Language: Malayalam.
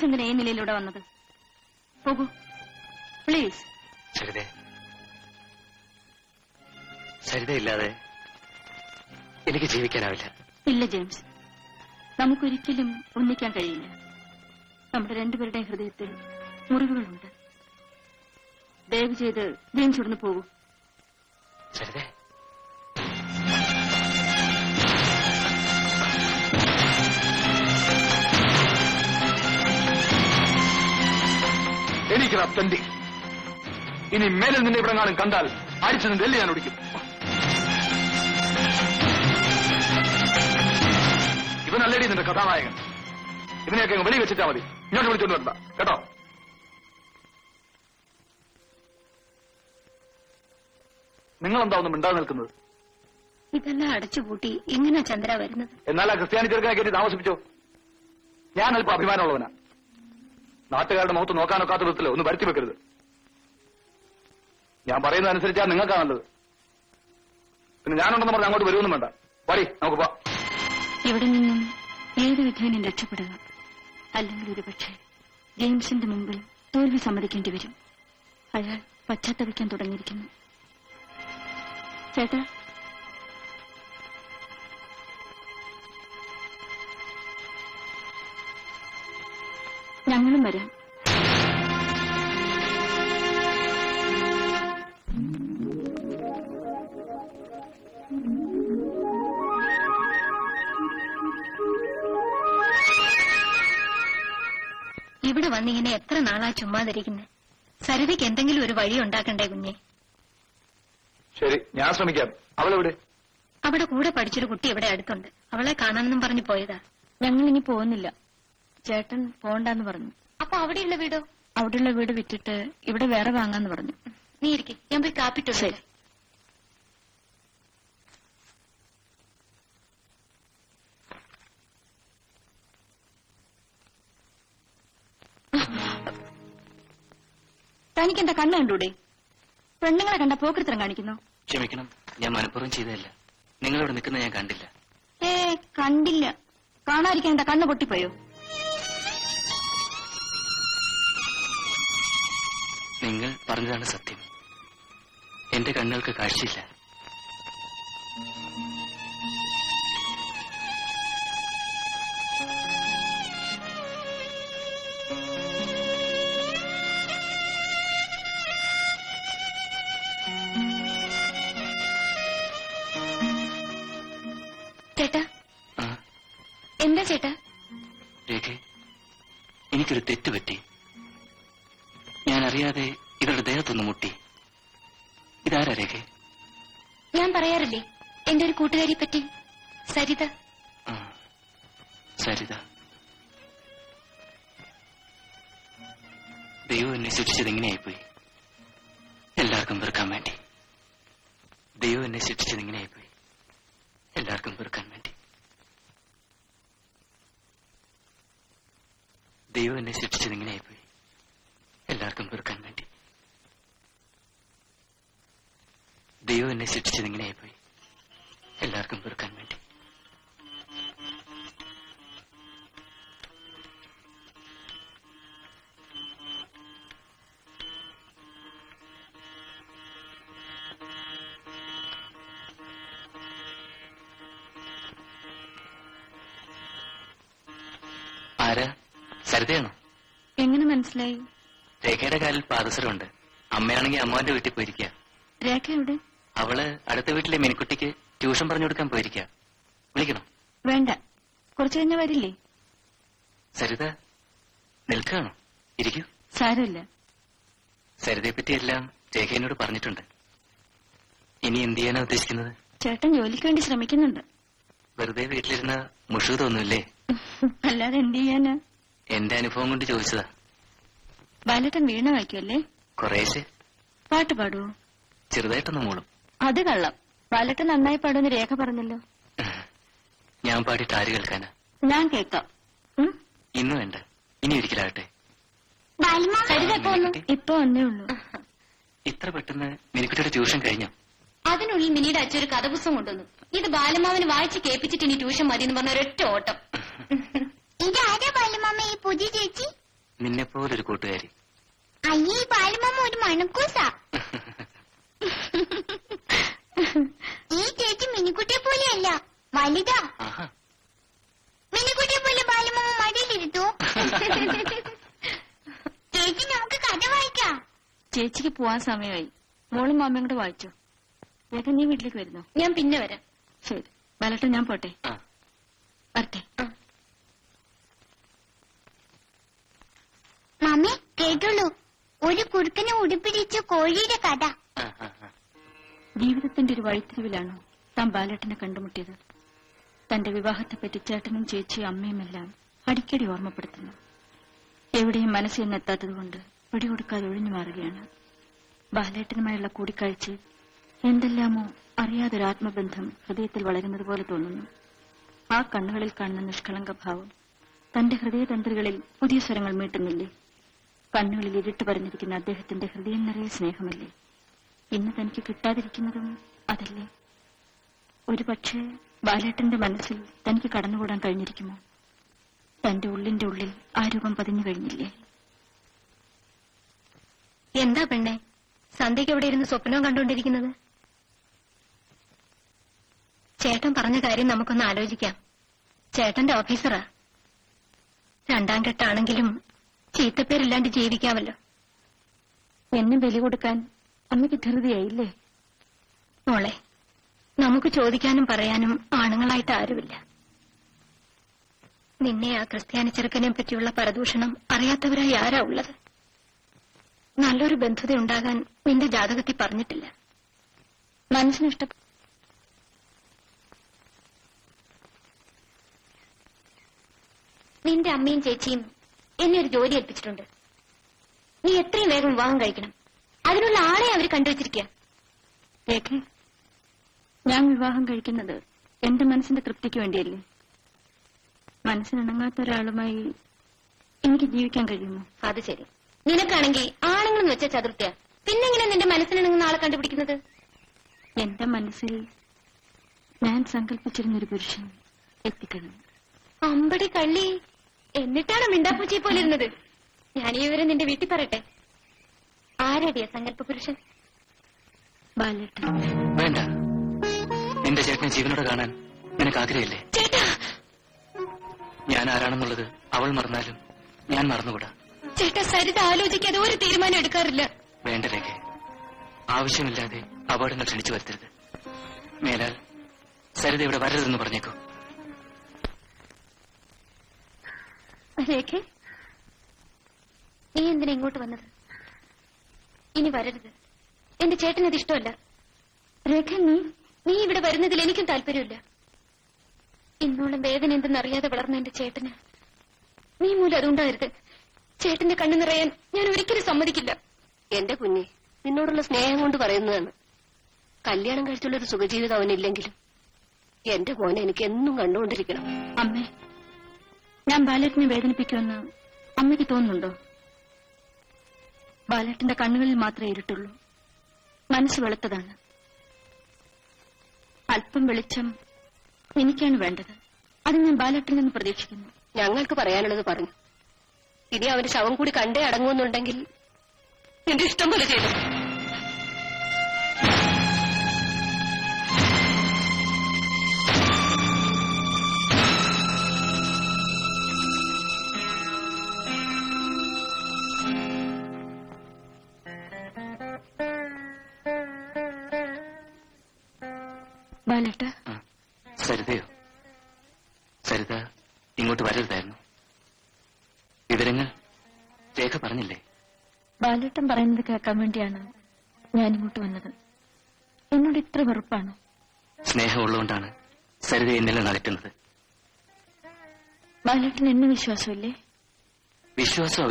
ജെയിംസ് എന്തിനാ ഈ നിലയിലൂടെ വന്നത്? പോകൂ പ്ലീസ്. സരിത ഇല്ലാതെ എനിക്ക് ജീവിക്കാനാവില്ല. ഇല്ല ജെയിംസ്, നമുക്കൊരിക്കലും ഒന്നിക്കാൻ കഴിയില്ല. നമ്മുടെ രണ്ടുപേരുടെയും ഹൃദയത്തിൽ മുറിവുകളുണ്ട്. ദയവ് ചെയ്ത് ജെയിംസ് ഇവിടുന്ന് പോകൂ. സരിതേ, എനിക്കത് തണ്ടി. ഇനി മേലിൽ നിന്നെ ഇവിടെ കാണും കണ്ടാൽ അടിച്ചു നിന്ന് എല്ലി ഞാൻ ഒടിക്കും. ഇവനല്ലേടി നിന്റെ കഥാനായകൻ. ഇതിനെയൊക്കെ വെളി വെച്ചിട്ടാ മതി. ഇങ്ങോട്ട് വിളിച്ചോണ്ട് വരണ്ട കേട്ടോ. നിങ്ങളെന്താ ഒന്നും മിണ്ടാതെ നിൽക്കുന്നത്? ഇതെല്ലാം അടച്ചുപൂട്ടി എങ്ങനെയാ ചന്ദ്ര വരുന്നത്? എന്നാൽ ആ ക്രിസ്ത്യാനി ചെറുക്കനെ കയറ്റി താമസിപ്പിച്ചോ. ഞാൻ അല്പം അഭിമാനമുള്ളവനാ. നാട്ടുകാരുടെ മുഖത്ത് നോക്കാനൊക്കാത്ത വിധത്തിൽ ഒന്ന് വരുത്തി വെക്കരുത്. ഞാൻ പറയുന്നത് അനുസരിച്ചാ നിങ്ങൾക്കാ നല്ലത്. പിന്നെ ഞാനുണ്ടെന്ന് പറഞ്ഞ് അങ്ങോട്ട് വരുമെന്നും വേണ്ട. വരി, നമുക്ക് പോവാം. ഇവിടെ നിന്നും ഏത് വിധേനം രക്ഷപ്പെടുക. അല്ലെങ്കിൽ ഒരുപക്ഷെ ജെയിംസിന്റെ മുമ്പിൽ തോൽവി സമ്മതിക്കേണ്ടി വരും. അയാൾ പശ്ചാത്തപിക്കാൻ തുടങ്ങിയിരിക്കുന്നു. ചേട്ടാ, ഞങ്ങളും വരാം. ഇവിടെ വന്നിങ്ങനെ എത്ര നാളാ ചുമ്മാതിരിക്കുന്നത്? സരിതയ്ക്ക് എന്തെങ്കിലും ഒരു വഴി ഉണ്ടാക്കണ്ടേ കുഞ്ഞെ? ശരി, ഞാൻ ശ്രമിക്കാം. അവളെവിടെ? അവിടെ കൂടെ പഠിച്ചൊരു കുട്ടി ഇവിടെ അടുത്തുണ്ട്. അവളെ കാണാനെന്നും പറഞ്ഞു പോയതാ. ഞങ്ങൾ ഇനി പോകുന്നില്ല. ചേട്ടൻ പോണ്ടെന്ന് പറഞ്ഞു. അപ്പൊ അവിടെയുള്ള വീടോ? അവിടെയുള്ള വീട് വിറ്റിട്ട് ഇവിടെ വേറെ വാങ്ങാന്ന് പറഞ്ഞു. നീ ഇരിക്കെ, ഞാൻ പോയി കാപ്പിട്ടു. ശരി. തനിക്കെന്താ കണ്ണ് കണ്ടൂടെ? പെണ്ണുങ്ങളെ കണ്ട പോക്കൃത്തരം കാണിക്കുന്നു. ക്ഷമിക്കണം, ഞാൻ മനഃപൂർവ്വം ചെയ്തതല്ല. നിങ്ങളിവിടെ നിൽക്കുന്ന ഞാൻ കണ്ടില്ല. കണ്ടില്ല. കാണാതിരിക്കാൻ എന്താ കണ്ണ് പൊട്ടിപ്പോയോ? നിങ്ങൾ പറഞ്ഞതാണ് സത്യം. എന്റെ കണ്ണുകൾക്ക് കാഴ്ചയില്ല. ചേട്ടാ, എന്താ ചേട്ടാ? രേഖ, എനിക്കൊരു തെറ്റ് പറ്റി. ഞാൻ അറിയാതെ ഇവരുടെ ദേഹത്തൊന്ന് മുട്ടി. ഇതാരാ രേഖ? ഞാൻ പറയാറില്ലേ എന്റെ ഒരു കൂട്ടുകാരിയെ പറ്റി, സരിത. സരിത. ദൈവം എന്നെ ശിക്ഷിച്ചത് ഇങ്ങനെയായിപ്പോയി. എല്ലാവർക്കും വെറുക്കാൻ വേണ്ടി. ദൈവം എന്നെ ശിക്ഷിച്ചത് ഇങ്ങനെയായിപ്പോയി. എല്ലാവർക്കും വെറുക്കാൻ വേണ്ടി. ദൈവം എന്നെ ശിക്ഷിച്ചത് ഇങ്ങനെയായിപ്പോയി. എല്ലാവർക്കും വെറുക്കാൻ വേണ്ടി. ദൈവം എന്നെ ശിക്ഷിച്ചത് ഇങ്ങനെയായിപ്പോയി. എല്ലാവർക്കും വെറുക്കാൻ വേണ്ടി. ആരാ? സരിതയാണോ? എങ്ങനെ മനസ്സിലായി? രേഖയുടെ കാലിൽ പാദസരമുണ്ട്. അമ്മയാണെങ്കിൽ അമ്മാവന്റെ വീട്ടിൽ പോയിരിക്കുക. രേഖ എവിടെ? അവള് അടുത്ത വീട്ടിലെ മിനിക്കുട്ടിക്ക് ട്യൂഷൻ പറഞ്ഞു കൊടുക്കാൻ പോയിരിക്കുക. വിളിക്കണം? വേണ്ട, കുറച്ചു കഴിഞ്ഞ വരില്ലേ? സരിത നിൽക്കുകയാണോ? ഇരിക്കൂ. സാരമില്ല. സരിതയെ പറ്റിയെല്ലാം രേഖ എന്നോട് പറഞ്ഞിട്ടുണ്ട്. ഇനി എന്ത് ചെയ്യാനാ ഉദ്ദേശിക്കുന്നത്? ചേട്ടൻ ജോലിക്ക് വേണ്ടി ശ്രമിക്കുന്നുണ്ട്. വെറുതെ വീട്ടിലിരുന്ന മുഷു തോന്നൂല്ലേ? അല്ലാതെ എന്ത് ചെയ്യാനാ? എന്റെ അനുഭവം കൊണ്ട് ചോദിച്ചതാ. ബാലേട്ടൻ വീണ വായിക്കുമല്ലേ? കുറേശ്ശെ. പാട്ട് പാടുവോ? ചെറുതായിട്ടൊന്ന് മൂളും. അത് കള്ളം. ബാലേട്ടൻ നന്നായി പാടുമെന്ന് രേഖ പറഞ്ഞല്ലോ. ഞാൻ പാടിയിട്ട് ആര് കേൾക്കാനാ? ഞാൻ കേൾക്കാം. ഇന്ന് വേണ്ട, ഇനി ഒരിക്കലാകട്ടെ. ഇപ്പൊ ഒന്നേ ഉള്ളൂ. ഇത്ര പെട്ടെന്ന് മിനിക്കുട്ടിയുടെ ട്യൂഷൻ കഴിഞ്ഞോ? അതിനുള്ളിൽ മിനിയുടെ അച്ഛൻ ഒരു കഥപുസ്തകം കൊണ്ടുവന്നു. ഇത് ബാലമാവന് വായിച്ച് കേൾപ്പിച്ചിട്ട് ഇനി ട്യൂഷൻ മതി എന്ന് പറഞ്ഞ ഒരൊറ്റ ഓട്ടം. ഇതാരാ ബാലമാമ ഈ പുതിയ ചേച്ചി? നിന്നെപ്പോലൊരു കൂട്ടുകാരി. അയ്യേ ബാലമാമ ഒരു മണക്കൂസാ. ഈ ചേച്ചി മിനിക്കുട്ടിയെ പോലെയല്ല, വലുതാ. ആഹാ. മിനിക്കുട്ടിയെ പോലെ ബാലമാമ മടിയിലിരുത്തോ? ചേച്ചി നമുക്ക് കഥ വായിക്കാം. ചേച്ചിക്ക് പോവാൻ സമയമായി. മോളും മാമയും കൂടെ വായിച്ചോ. ഏട്ടാ നീ വീട്ടിലേക്ക് വരുന്നോ? ഞാൻ പിന്നെ വരാം. ശരി ബാലേട്ട, ഞാൻ പോട്ടെ. ആ. വരട്ടെ. മമ്മി കേട്ടോളൂ, ഒരു കുറുക്കനെ ഉടുപ്പിടിച്ച കോഴിയുടെ കഥ. ആ, ആ, ആ. ജീവിതത്തിന്റെ ഒരു വഴിത്തിരിവിലാണോ താൻ ബാലേട്ടനെ കണ്ടുമുട്ടിയത്? തന്റെ വിവാഹത്തെപ്പറ്റി ചേട്ടനും ചേച്ചിയും അമ്മയുമെല്ലാം അടിക്കടി ഓർമ്മപ്പെടുത്തുന്നു. എവിടെയും മനസ്സിനെത്താത്തതുകൊണ്ട് പിടികൊടുക്കാതെ ഒഴിഞ്ഞു മാറുകയാണ്. ബാലേട്ടനുമായുള്ള കൂടിക്കാഴ്ച എന്തെല്ലാമോ അറിയാതൊരു ആത്മബന്ധം ഹൃദയത്തിൽ വളരുന്നത് പോലെ തോന്നുന്നു. ആ കണ്ണുകളിൽ കാണുന്ന നിഷ്കളങ്ക ഭാവം തന്റെ ഹൃദയതന്ത്രികളിൽ പുതിയ സ്വരങ്ങൾ മീട്ടുന്നില്ലേ? കണ്ണുകളിൽ ഇരുട്ട് പറഞ്ഞിരിക്കുന്ന അദ്ദേഹത്തിന്റെ ഹൃദയം നിറയെ സ്നേഹമല്ലേ? ഇന്ന് തനിക്ക് കിട്ടാതിരിക്കുന്നതും അതല്ലേ? ഒരു പക്ഷേ ബാലേട്ടന്റെ മനസ്സിൽ തനിക്ക് കടന്നുകൂടാൻ കഴിഞ്ഞിരിക്കുമോ? തന്റെ ഉള്ളിന്റെ ഉള്ളിൽ ആ രൂപം പതിഞ്ഞു കഴിഞ്ഞില്ലേ? എന്താ പെണ്ണെ, സന്ധ്യയ്ക്ക് എവിടെ ഇരുന്ന് സ്വപ്നവും കണ്ടുകൊണ്ടിരിക്കുന്നത്? ചേട്ടൻ പറഞ്ഞ കാര്യം നമുക്കൊന്ന് ആലോചിക്കാം. ചേട്ടന്റെ ഓഫീസറാ. രണ്ടാം കെട്ടാണെങ്കിലും ചീത്തപ്പേരില്ലാണ്ട് ജീവിക്കാമല്ലോ. എന്നെ ബലി കൊടുക്കാൻ അമ്മയ്ക്ക് ധൃതിയായില്ലേ? മോളെ, നമുക്ക് ചോദിക്കാനും പറയാനും ആണുങ്ങളായിട്ട് ആരുമില്ല. നിന്നെ ആ ക്രിസ്ത്യാനി ചെറുക്കനെ പറ്റിയുള്ള പരദൂഷണം അറിയാത്തവരായി ആരാ ഉള്ളത്? നല്ലൊരു ബന്ധുത ഉണ്ടാകാൻ നിന്റെ ജാതകത്തിൽ പറഞ്ഞിട്ടില്ല. മനസ്സിനിഷ്ട നിന്റെ അമ്മയും ചേച്ചിയും എന്നെ ഒരു ജോലി ഏൽപ്പിച്ചിട്ടുണ്ട്. നീ എത്രയും വേഗം വിവാഹം കഴിക്കണം. അതിനുള്ള ആളെ അവർ കണ്ടുവച്ചിരിക്കുക. ഞാൻ വിവാഹം കഴിക്കുന്നത് എന്റെ മനസ്സിന്റെ തൃപ്തിക്ക് വേണ്ടിയല്ലേ? മനസ്സിനിണങ്ങാത്ത ഒരാളുമായി എനിക്ക് ജീവിക്കാൻ കഴിയുമോ? അത് ശരി. നിനക്കാണെങ്കിൽ ആണുങ്ങളെന്ന് വെച്ച ചതുർത്ഥ്യ, പിന്നെങ്ങനെ നിന്റെ മനസ്സിനിണങ്ങുന്ന ആളെ കണ്ടുപിടിക്കുന്നത്? എന്റെ മനസ്സിൽ ഞാൻ സങ്കല്പിച്ചിരുന്നൊരു പുരുഷൻ എത്തിക്കഴിഞ്ഞു. അമ്പടി കള്ളി, എന്നിട്ടാണ് മിണ്ടാപ്പൂച്ചിയെ പോലെ ഇരുന്നത്. ഞാൻ ഈ വിവരം നിന്റെ വീട്ടിൽ പറയട്ടെ. ആരടിയ സങ്കല്പ പുരുഷൻ? ബാലേട്ടൻ. വേണ്ട, നിന്റെ ചേട്ടനെ ജീവനോടെ കാണാൻ നിനക്ക് ആഗ്രഹമില്ലേ? ചേട്ടാ, ഞാൻ ആരാണെന്നുള്ളത് അവൾ മറന്നാലും ഞാൻ മറന്നുകൂടാ. ചേട്ടാ, സരിത ആലോചിക്കാതെ ഒരു തീരുമാനം എടുക്കാറില്ല. വേണ്ട രേഖ, ആവശ്യമില്ലാതെ അപകടങ്ങൾ ക്ഷണിച്ചു വരുത്തരുത്. മേലാൽ സരിത ഇവിടെ വരരുതെന്ന് പറഞ്ഞേക്കൂ. രേഖ, നീ എന്തിനാ ഇങ്ങോട്ട് വന്നത്? ഇനി വരരുത്. എന്റെ ചേട്ടനത് ഇഷ്ടമല്ല. രേഖ, നീ ഇവിടെ വരുന്നതിൽ എനിക്കും താല്പര്യമില്ല. ഇന്നോളം വേദന എന്തെന്നറിയാതെ വളർന്ന എന്റെ ചേട്ടന് നീ മൂലം അതുണ്ടാകരുത്. ചേട്ടന്റെ കണ്ണു നിറയാൻ ഞാൻ ഒരിക്കലും സമ്മതിക്കില്ല. എന്റെ കുഞ്ഞെ, നിന്നോടുള്ള സ്നേഹം കൊണ്ട് പറയുന്നതാണ്. കല്യാണം കഴിച്ചുള്ളൊരു സുഖജീവിതം അവനില്ലെങ്കിലും എന്റെ മോനെ എനിക്ക് എന്നും കണ്ടുകൊണ്ടിരിക്കണം. അമ്മേ, ഞാൻ ബാലേട്ടനെ വേദനിപ്പിക്കുമെന്ന് അമ്മയ്ക്ക് തോന്നുന്നുണ്ടോ? ബാലേട്ടന്റെ കണ്ണുകളിൽ മാത്രമേ ഇരുട്ടുള്ളൂ. മനസ്സ് വെളുത്തതാണ്. അല്പം വെളിച്ചം എനിക്കാണ് വേണ്ടത്. അത് ഞാൻ ബാലേട്ടനിൽ നിന്ന് പ്രതീക്ഷിക്കുന്നു. ഞങ്ങൾക്ക് പറയാനുള്ളത് പറഞ്ഞു. ഇനി അവന്റെ ശവം കൂടി കണ്ടേ അടങ്ങുമെന്നുണ്ടെങ്കിൽ നിന്റെ ഇഷ്ടം പോലെ ചെയ്തു. ബാലേട്ട, സരിതയോ? സരിത ഇങ്ങോട്ട് വരരുതായിരുന്നു. വിവരങ്ങൾ രേഖ പറഞ്ഞില്ലേ? ബാലേട്ടൻ പറയുന്നത് കേൾക്കാൻ വേണ്ടിയാണ് ഞാൻ ഇങ്ങോട്ട് വന്നത്. എന്നോട് ഇത്ര വെറുപ്പാണോ? സ്നേഹമുള്ളതുകൊണ്ടാണ് സരിത എന്നിൽ നിന്ന് അകറ്റുന്നത്. ബാലേട്ടൻ എന്നെ വിശ്വാസമില്ലേ? വിശ്വാസം